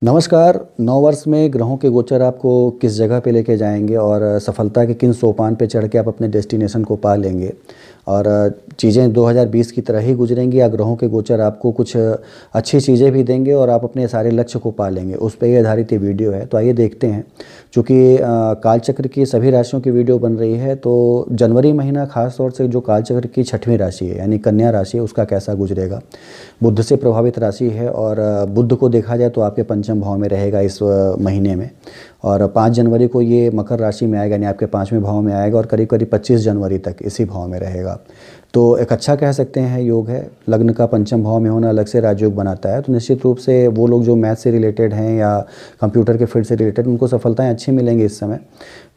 नमस्कार। नौ वर्ष में ग्रहों के गोचर आपको किस जगह पे लेके जाएंगे और सफलता के किन सोपान पे चढ़ के आप अपने डेस्टिनेशन को पा लेंगे और चीज़ें 2020 की तरह ही गुजरेंगी या ग्रहों के गोचर आपको कुछ अच्छी चीज़ें भी देंगे और आप अपने सारे लक्ष्य को पा लेंगे, उस पर ही आधारित ये वीडियो है। तो आइए देखते हैं। चूँकि कालचक्र की सभी राशियों की वीडियो बन रही है, तो जनवरी महीना खास तौर से जो कालचक्र की 6वीं राशि है यानी कन्या राशि है, उसका कैसा गुजरेगा। बुध से प्रभावित राशि है और बुध को देखा जाए तो आपके पंचम भाव में रहेगा इस महीने में, और 5 जनवरी को ये मकर राशि में आएगा यानी आपके 5वें भाव में आएगा और करीब करीब 25 जनवरी तक इसी भाव में रहेगा। तो एक अच्छा कह सकते हैं योग है। लग्न का पंचम भाव में होना अलग से राजयोग बनाता है, तो निश्चित रूप से वो लोग जो मैथ से रिलेटेड हैं या कंप्यूटर के फील्ड से रिलेटेड, उनको सफलताएं अच्छी मिलेंगी इस समय।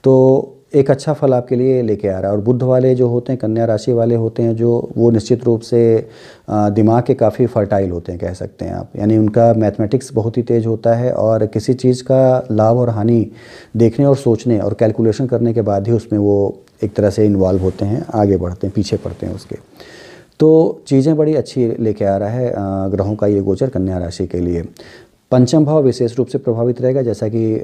तो एक अच्छा फल आपके लिए लेके आ रहा है। और बुध वाले जो होते हैं, कन्या राशि वाले होते हैं जो, वो निश्चित रूप से दिमाग के काफ़ी फर्टाइल होते हैं कह सकते हैं आप, यानी उनका मैथमेटिक्स बहुत ही तेज़ होता है और किसी चीज़ का लाभ और हानि देखने और सोचने और कैलकुलेशन करने के बाद ही उसमें वो एक तरह से इन्वॉल्व होते हैं, आगे बढ़ते हैं, पीछे पड़ते हैं उसके। तो चीज़ें बड़ी अच्छी लेके आ रहा है ग्रहों का ये गोचर कन्या राशि के लिए। पंचम भाव विशेष रूप से प्रभावित रहेगा, जैसा कि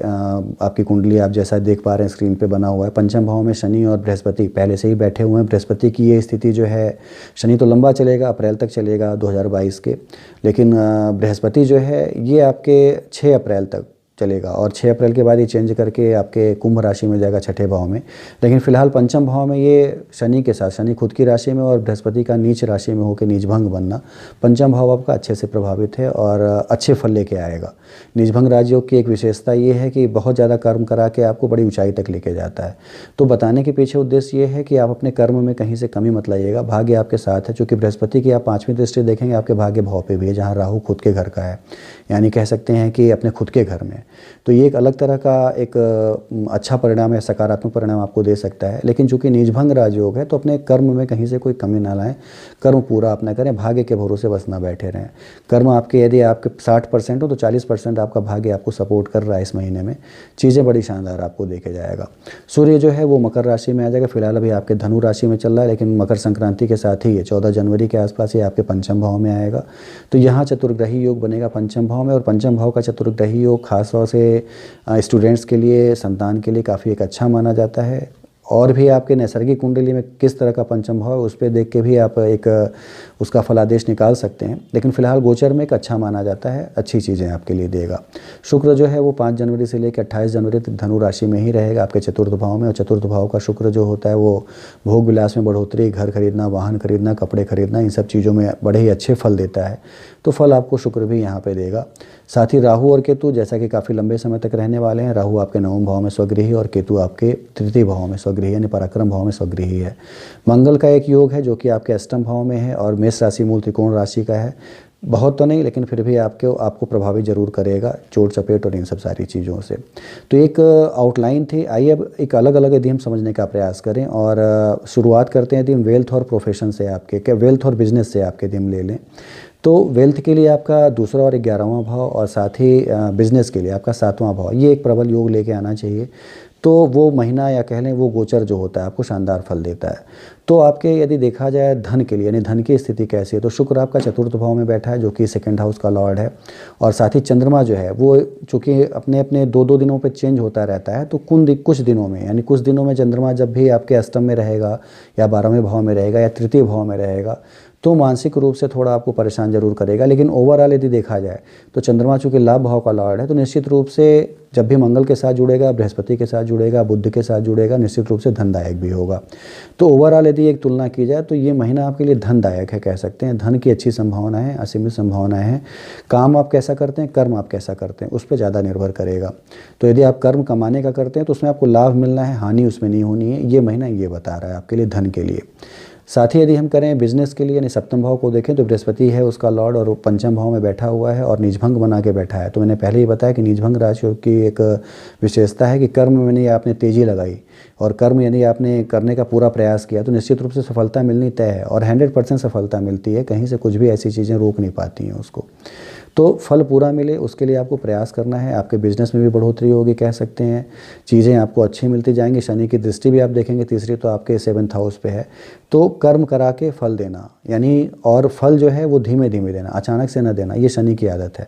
आपकी कुंडली आप जैसा देख पा रहे हैं स्क्रीन पे बना हुआ है। पंचम भाव में शनि और बृहस्पति पहले से ही बैठे हुए हैं। बृहस्पति की ये स्थिति जो है, शनि तो लंबा चलेगा, अप्रैल तक चलेगा 2022 के, लेकिन बृहस्पति जो है ये आपके 6 अप्रैल तक चलेगा और 6 अप्रैल के बाद ये चेंज करके आपके कुंभ राशि में जाएगा, 6ठे भाव में। लेकिन फिलहाल पंचम भाव में ये शनि के साथ, शनि खुद की राशि में और बृहस्पति का नीच राशि में होकर नीचभंग बनना, पंचम भाव आपका अच्छे से प्रभावित है और अच्छे फल लेके आएगा। नीचभंग राजयोग की एक विशेषता ये है कि बहुत ज़्यादा कर्म करा के आपको बड़ी ऊंचाई तक लेके जाता है। तो बताने के पीछे उद्देश्य ये है कि आप अपने कर्म में कहीं से कमी मत लाइएगा, भाग्य आपके साथ है। चूँकि बृहस्पति की आप 5वीं दृष्टि देखेंगे आपके भाग्य भाव पे भी है, जहाँ राहु खुद के घर का है, यानी कह सकते हैं कि अपने खुद के घर में। तो ये एक अलग तरह का एक अच्छा परिणाम है, सकारात्मक परिणाम आपको दे सकता है। लेकिन चूंकि नीचभंग राजयोग है तो अपने कर्म में कहीं से कोई कमी ना लाएं, कर्म पूरा अपना करें, भाग्य के भरोसे बस ना बैठे रहें। कर्म आपके यदि आपके 60% हो तो 40% आपका भाग्य आपको सपोर्ट कर रहा है इस महीने में, चीज़ें बड़ी शानदार आपको देखे जाएगा। सूर्य जो है वो मकर राशि में आ जाएगा, फिलहाल अभी आपके धनु राशि में चल रहा है, लेकिन मकर संक्रांति के साथ ही ये 14 जनवरी के आसपास ये आपके पंचम भाव में आएगा। तो यहाँ चतुर्ग्रही योग बनेगा पंचम भाव में, और पंचम भाव का चतुर्ग्रही योग खासतौर से स्टूडेंट्स के लिए, संतान के लिए काफ़ी एक अच्छा माना जाता है। और भी आपके नैसर्गिक कुंडली में किस तरह का पंचम भाव है उस पर देख के भी आप एक उसका फलादेश निकाल सकते हैं, लेकिन फिलहाल गोचर में एक अच्छा माना जाता है, अच्छी चीज़ें आपके लिए देगा। शुक्र जो है वो 5 जनवरी से लेकर 28 जनवरी तक धनु राशि में ही रहेगा आपके चतुर्थ भाव में, और चतुर्थ भाव का शुक्र जो होता है वो भोग विलास में बढ़ोतरी, घर खरीदना, वाहन खरीदना, कपड़े खरीदना, इन सब चीज़ों में बड़े ही अच्छे फल देता है। तो फल आपको शुक्र भी यहाँ पे देगा। साथ ही राहु और केतु जैसा कि काफ़ी लंबे समय तक रहने वाले हैं। राहु आपके 9वें भाव में स्वगृही और केतु आपके 3य भाव में स्वगृही यानी पराक्रम भाव में स्वगृही है। मंगल का एक योग है जो कि आपके अष्टम भाव में है और मेष राशि मूल त्रिकोण राशि का है। बहुत तो नहीं, लेकिन फिर भी आपको प्रभावित जरूर करेगा, चोट चपेट और इन सब सारी चीज़ों से। तो एक आउटलाइन थी। आइए अब एक अलग अलग यदि हम समझने का प्रयास करें और शुरुआत करते हैं यदि हम वेल्थ और प्रोफेशन से, आपके वेल्थ और बिजनेस से आपके यदि हम ले लें तो वेल्थ के लिए आपका दूसरा और 11वां भाव और साथ ही बिजनेस के लिए आपका 7वां भाव, ये एक प्रबल योग लेके आना चाहिए। तो वो महीना या कह लें वो गोचर जो होता है आपको शानदार फल देता है। तो आपके यदि देखा जाए धन के लिए, यानी धन की स्थिति कैसी है, तो शुक्र आपका चतुर्थ भाव में बैठा है जो कि 2nd हाउस का लॉर्ड है, और साथ ही चंद्रमा जो है वो चूँकि अपने अपने 2-2 दिनों पे चेंज होता रहता है, तो कुछ दिनों में, यानी कुछ दिनों में चंद्रमा जब भी आपके अष्टम में रहेगा या 12वें भाव में रहेगा या 3य भाव में रहेगा तो मानसिक रूप से थोड़ा आपको परेशान जरूर करेगा। लेकिन ओवरऑल यदि देखा जाए तो चंद्रमा चूँकि लाभ भाव का लॉर्ड है, तो निश्चित रूप से जब भी मंगल के साथ जुड़ेगा, बृहस्पति के साथ जुड़ेगा, बुध के साथ जुड़ेगा, निश्चित रूप से धनदायक भी होगा। तो ओवरऑल यदि एक तुलना की जाए तो ये महीना आपके लिए धनदायक है कह सकते हैं। धन की अच्छी संभावनाएं हैं, असीमित संभावनाएं हैं। काम आप कैसा करते हैं, कर्म आप कैसा करते हैं, उस पर ज़्यादा निर्भर करेगा। तो यदि आप कर्म कमाने का करते हैं तो उसमें आपको लाभ मिलना है, हानि उसमें नहीं होनी है। ये महीना ये बता रहा है आपके लिए धन के लिए। साथ ही यदि हम करें बिजनेस के लिए, यानी 7वें भाव को देखें तो बृहस्पति है उसका लॉर्ड और वो पंचम भाव में बैठा हुआ है और नीचभंग बना के बैठा है। तो मैंने पहले ही बताया कि नीचभंग राशि की एक विशेषता है कि कर्म में यानी आपने तेज़ी लगाई और कर्म यानी आपने करने का पूरा प्रयास किया तो निश्चित रूप से सफलता मिलनी तय है और 100% सफलता मिलती है। कहीं से कुछ भी ऐसी चीज़ें रोक नहीं पाती हैं उसको। तो फल पूरा मिले उसके लिए आपको प्रयास करना है। आपके बिजनेस में भी बढ़ोतरी होगी कह सकते हैं, चीज़ें आपको अच्छी मिलती जाएंगी। शनि की दृष्टि भी आप देखेंगे तीसरी तो आपके 7th हाउस पे है। तो कर्म करा के फल देना, यानी और फल जो है वो धीमे धीमे देना, अचानक से ना देना, ये शनि की आदत है।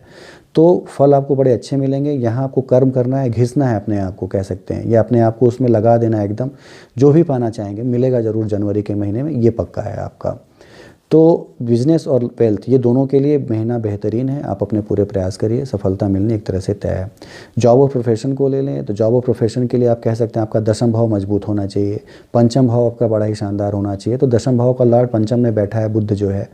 तो फल आपको बड़े अच्छे मिलेंगे। यहाँ आपको कर्म करना है, घिसना है अपने आप को कह सकते हैं, या अपने आप को उसमें लगा देना है एकदम। जो भी पाना चाहेंगे मिलेगा ज़रूर जनवरी के महीने में, ये पक्का है आपका। तो बिजनेस और वेल्थ ये दोनों के लिए महीना बेहतरीन है। आप अपने पूरे प्रयास करिए, सफलता मिलनी एक तरह से तय है। जॉब और प्रोफेशन को ले लें तो जॉब और प्रोफेशन के लिए आप कह सकते हैं आपका 10th भाव मजबूत होना चाहिए, 5th भाव आपका बड़ा ही शानदार होना चाहिए। तो 10th भाव का लॉर्ड 5th में बैठा है बुध जो है,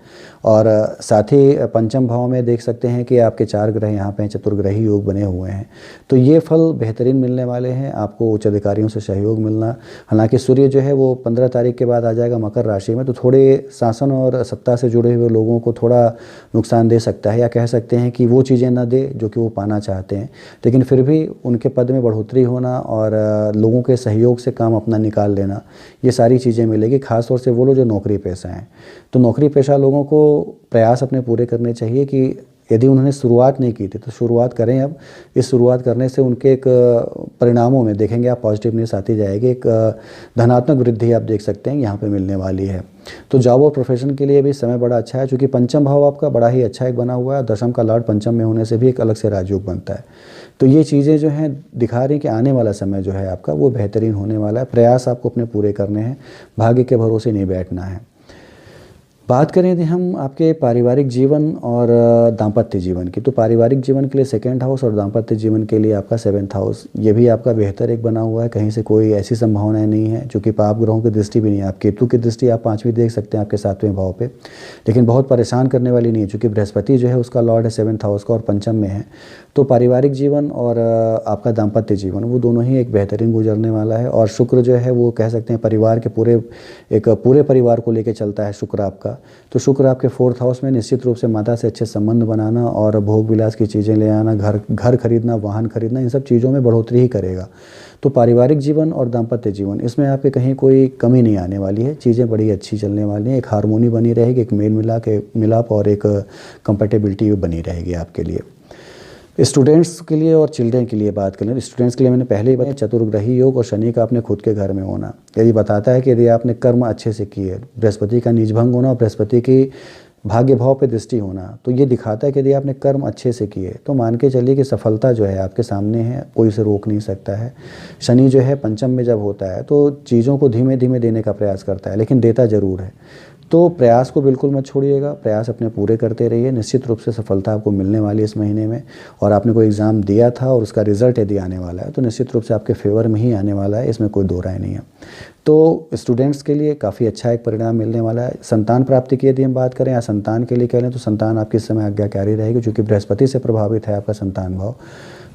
और साथ ही 5th भाव में देख सकते हैं कि आपके 4 ग्रह यहाँ पे चतुर्ग्रही योग बने हुए हैं। तो ये फल बेहतरीन मिलने वाले हैं आपको, उच्च अधिकारियों से सहयोग मिलना। हालांकि सूर्य जो है वो 15 तारीख के बाद आ जाएगा मकर राशि में, तो थोड़े शासन और सत्ता से जुड़े हुए लोगों को थोड़ा नुकसान दे सकता है, या कह सकते हैं कि वो चीज़ें ना दे जो कि वो पाना चाहते हैं। लेकिन फिर भी उनके पद में बढ़ोतरी होना और लोगों के सहयोग से काम अपना निकाल लेना, ये सारी चीज़ें मिलेगी। खासतौर से वो लोग जो नौकरी पेशा हैं, तो नौकरी पेशा लोगों को प्रयास अपने पूरे करने चाहिए कि यदि उन्होंने शुरुआत नहीं की थी तो शुरुआत करें। अब इस शुरुआत करने से उनके एक परिणामों में देखेंगे आप पॉजिटिवनेस आती जाएगी, एक धनात्मक वृद्धि आप देख सकते हैं यहाँ पे मिलने वाली है। तो जॉब और प्रोफेशन के लिए भी समय बड़ा अच्छा है, क्योंकि 5th भाव आपका बड़ा ही अच्छा एक बना हुआ है। 10th का लॉर्ड 5th में होने से भी एक अलग से राजयोग बनता है। तो ये चीज़ें जो हैं दिखा रही कि आने वाला समय जो है आपका वो बेहतरीन होने वाला है। प्रयास आपको अपने पूरे करने हैं, भाग्य के भरोसे नहीं बैठना है। बात करें यदि हम आपके पारिवारिक जीवन और दाम्पत्य जीवन की, तो पारिवारिक जीवन के लिए 2nd हाउस और दाम्पत्य जीवन के लिए आपका 7th हाउस, ये भी आपका बेहतर एक बना हुआ है। कहीं से कोई ऐसी संभावनाएं नहीं है, चूँकि पाप ग्रहों की दृष्टि भी नहीं है। आप केतु की दृष्टि आप 5वीं देख सकते हैं आपके 7वें भाव पे, लेकिन बहुत परेशान करने वाली नहीं है, चूँकि बृहस्पति जो है उसका लॉर्ड है 7th हाउस का और 5th में है। तो पारिवारिक जीवन और आपका दाम्पत्य जीवन वो दोनों ही एक बेहतरीन गुजरने वाला है। और शुक्र जो है वो कह सकते हैं परिवार के पूरे परिवार को लेकर चलता है शुक्र आपका। तो शुक्र आपके 4th हाउस में निश्चित रूप से माता से अच्छे संबंध बनाना और भोग विलास की चीज़ें ले आना, घर खरीदना, वाहन खरीदना, इन सब चीज़ों में बढ़ोतरी ही करेगा। तो पारिवारिक जीवन और दाम्पत्य जीवन इसमें आपके कहीं कोई कमी नहीं आने वाली है, चीज़ें बड़ी अच्छी चलने वाली हैं। एक हारमोनी बनी रहेगी, एक मेल मिलाप और एक कंपेटेबिलिटी बनी रहेगी आपके लिए। स्टूडेंट्स के लिए और चिल्ड्रेन के लिए बात करें, स्टूडेंट्स के लिए मैंने पहले ही बताया चतुर्ग्रही योग और शनि का अपने खुद के घर में होना यदि बताता है कि यदि आपने कर्म अच्छे से किए, बृहस्पति का नीचभंग होना और बृहस्पति की भाग्य भाव पे दृष्टि होना, तो ये दिखाता है कि यदि आपने कर्म अच्छे से किए तो मान के चलिए कि सफलता जो है आपके सामने है, कोई उसे रोक नहीं सकता है। शनि जो है 5th में जब होता है तो चीज़ों को धीमे धीमे देने का प्रयास करता है, लेकिन देता ज़रूर है। तो प्रयास को बिल्कुल मत छोड़िएगा, प्रयास अपने पूरे करते रहिए, निश्चित रूप से सफलता आपको मिलने वाली है इस महीने में। और आपने कोई एग्ज़ाम दिया था और उसका रिजल्ट यदि आने वाला है तो निश्चित रूप से आपके फेवर में ही आने वाला है, इसमें कोई दो राय नहीं है। तो स्टूडेंट्स के लिए काफ़ी अच्छा एक परिणाम मिलने वाला है। संतान प्राप्ति की यदि हम बात करें या संतान के लिए कह लें तो संतान आपकी इस समय आज्ञाकारी रहेगी, क्योंकि बृहस्पति से प्रभावित है आपका संतान भाव,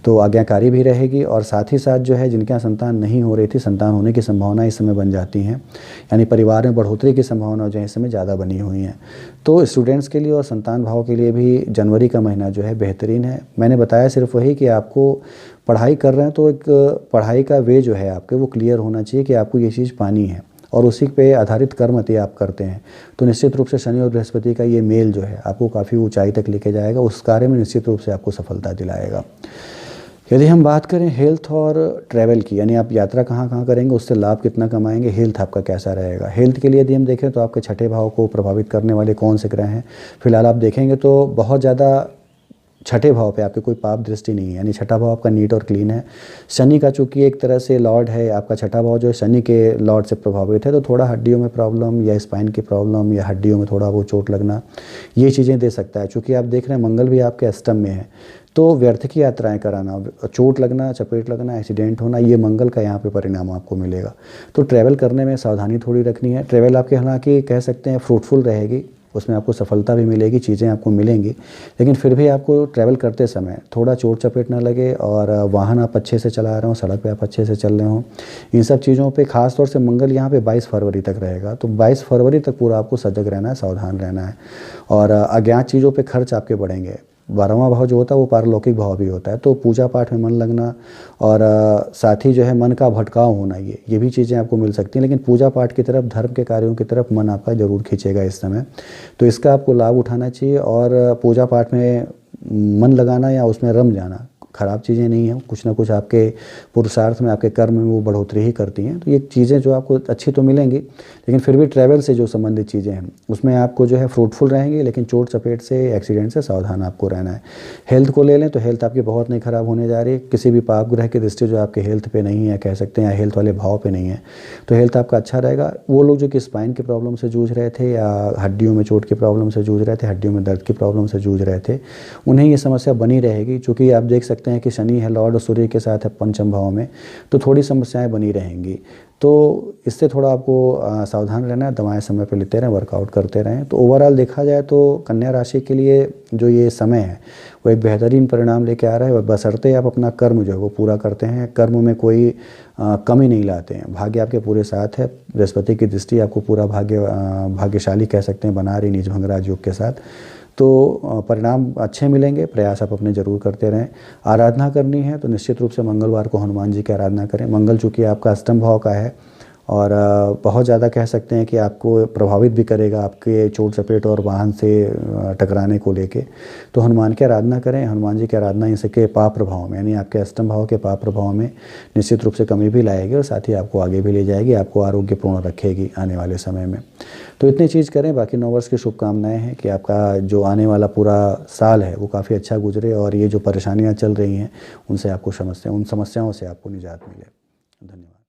तो आज्ञाकारी भी रहेगी। और साथ ही साथ जो है जिनके यहाँ संतान नहीं हो रही थी, संतान होने की संभावना इस समय बन जाती हैं, यानी परिवार में बढ़ोतरी की संभावना जो है इस समय ज़्यादा बनी हुई हैं। तो स्टूडेंट्स के लिए और संतान भाव के लिए भी जनवरी का महीना जो है बेहतरीन है। मैंने बताया सिर्फ वही कि आपको पढ़ाई कर रहे हैं तो एक पढ़ाई का वे जो है आपके वो क्लियर होना चाहिए कि आपको ये चीज़ पानी है, और उसी पे आधारित कर्म यदि आप करते हैं तो निश्चित रूप से शनि और बृहस्पति का ये मेल जो है आपको काफ़ी ऊंचाई तक लेके जाएगा, उस कार्य में निश्चित रूप से आपको सफलता दिलाएगा। यदि हम बात करें हेल्थ और ट्रैवल की, यानी आप यात्रा कहाँ कहाँ करेंगे, उससे लाभ कितना कमाएंगे, हेल्थ आपका कैसा रहेगा। हेल्थ के लिए यदि हम देखें तो आपके 6ठे भाव को प्रभावित करने वाले कौन से ग्रह हैं, फिलहाल आप देखेंगे तो बहुत ज़्यादा 6ठे भाव पे आपके कोई पाप दृष्टि नहीं है, यानी 6ठा भाव आपका नीट और क्लीन है। शनि का चूंकि एक तरह से लॉर्ड है आपका 6ठा भाव जो है शनि के लॉर्ड से प्रभावित है, तो थोड़ा हड्डियों में प्रॉब्लम या स्पाइन की प्रॉब्लम या हड्डियों में थोड़ा वो चोट लगना, ये चीज़ें दे सकता है। चूँकि आप देख रहे हैं मंगल भी आपके अष्टम में है, तो व्यर्थ की यात्राएं कराना, चोट लगना, चपेट लगना, एक्सीडेंट होना, ये मंगल का यहाँ पे परिणाम आपको मिलेगा। तो ट्रैवल करने में सावधानी थोड़ी रखनी है। ट्रैवल आपके हालांकि कह सकते हैं फ्रूटफुल रहेगी, उसमें आपको सफलता भी मिलेगी, चीज़ें आपको मिलेंगी, लेकिन फिर भी आपको ट्रैवल करते समय थोड़ा चोट चपेट ना लगे और वाहन आप अच्छे से चला रहे हो, सड़क पे आप अच्छे से चल रहे हो, इन सब चीज़ों पे खास तौर से मंगल यहाँ पे 22 फरवरी तक रहेगा। तो 22 फरवरी तक पूरा आपको सजग रहना है, सावधान रहना है, और अज्ञात चीज़ों पर खर्च आपके बढ़ेंगे। 12वां भाव जो होता है वो पारलौकिक भाव भी होता है, तो पूजा पाठ में मन लगना और साथ ही जो है मन का भटकाव होना, ये भी चीज़ें आपको मिल सकती हैं, लेकिन पूजा पाठ की तरफ, धर्म के कार्यों की तरफ मन आपका ज़रूर खींचेगा इस समय, तो इसका आपको लाभ उठाना चाहिए। और पूजा पाठ में मन लगाना या उसमें रम जाना ख़राब चीज़ें नहीं हैं, कुछ ना कुछ आपके पुरुषार्थ में, आपके कर्म में वो बढ़ोतरी ही करती हैं। तो ये चीज़ें जो आपको अच्छी तो मिलेंगी, लेकिन फिर भी ट्रैवल से जो संबंधित चीज़ें हैं उसमें आपको जो है फ्रूटफुल रहेंगी, लेकिन चोट चपेट से, एक्सीडेंट से सावधान आपको रहना है। हेल्थ को ले लें तो हेल्थ आपकी बहुत नहीं ख़राब होने जा रही है, किसी भी पाप ग्रह की दृष्टि जो आपके हेल्थ पे नहीं है, कह सकते हैं, या हेल्थ वाले भाव पे नहीं है, तो हेल्थ आपका अच्छा रहेगा। वो लोग जो कि स्पाइन की प्रॉब्लम से जूझ रहे थे या हड्डियों में चोट की प्रॉब्लम से जूझ रहे थे, हड्डियों में दर्द की प्रॉब्लम से जूझ रहे थे, उन्हें ये समस्या बनी रहेगी। चूँकि आप देख सकते हैं कि शनि है लॉर्ड और सूर्य के साथ है पंचम भाव में, तो थोड़ी समस्याएं बनी रहेंगी। तो इससे थोड़ा आपको सावधान रहना है, दवाएं समय पर लेते रहें, वर्कआउट करते रहें। तो ओवरऑल देखा जाए तो कन्या राशि के लिए जो ये समय है वो एक बेहतरीन परिणाम लेके आ रहा है, बशर्ते आप अपना कर्म जो है वो पूरा करते हैं, कर्म में कोई कमी नहीं लाते हैं। भाग्य आपके पूरे साथ है, बृहस्पति की दृष्टि आपको पूरा भाग्यशाली कह सकते हैं बना रही नीच भंग राज योग के साथ। तो परिणाम अच्छे मिलेंगे, प्रयास आप अपने ज़रूर करते रहें। आराधना करनी है तो निश्चित रूप से मंगलवार को हनुमान जी की आराधना करें। मंगल चूँकि आपका अष्टम भाव का है और बहुत ज़्यादा कह सकते हैं कि आपको प्रभावित भी करेगा आपके चोट चपेट और वाहन से टकराने को लेके, तो हनुमान की आराधना करें। हनुमान जी की आराधना इसके पाप प्रभाव में, यानी आपके अष्टम भाव के पाप प्रभाव में निश्चित रूप से कमी भी लाएगी और साथ ही आपको आगे भी ले जाएगी, आपको आरोग्यपूर्ण रखेगी आने वाले समय में। तो इतनी चीज़ करें। बाकी नववर्ष की शुभकामनाएं हैं कि आपका जो आने वाला पूरा साल है वो काफ़ी अच्छा गुजरे और ये जो परेशानियां चल रही हैं उन समस्याओं से आपको निजात मिले। धन्यवाद।